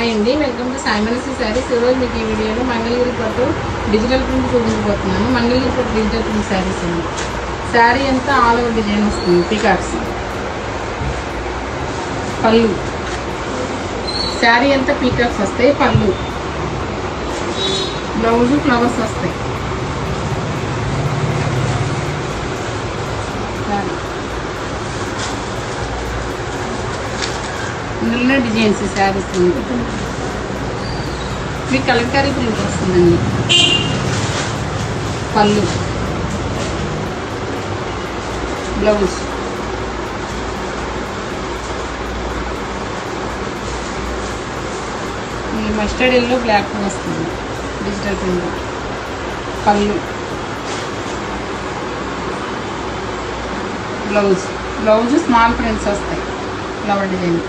Hi అండి, welcome to Sai మనసు శారీస్. ఈరోజు మీకు ఈ వీడియోలో మంగళగిరి పట్టు డిజిటల్ ప్రింట్ చూపించబోతున్నాను. మంగళగిరి పట్టు డిజిటల్ ప్రింట్ శారీస్ అండి. శారీ అంతా ఆల్ ఓవర్ డిజైన్ వస్తుంది. పీకాక్స్ పళ్ళు, శారీ అంతా పీకాక్స్ వస్తాయి. పళ్ళు, బ్లౌజు ఫ్లవర్స్ వస్తాయి. ఇందులోనే డిజైన్స్ శారీస్ మీకు కలంకారీ ప్రింట్ వస్తుందండి. పళ్ళు, బ్లౌజ్, ఈ మస్టర్డ్ ఎల్లో బ్లాక్ వస్తుంది. డిజిటల్ ప్రింట్, పళ్ళు, బ్లౌజ్ స్మాల్ ప్రింట్స్ వస్తాయి. Flower design.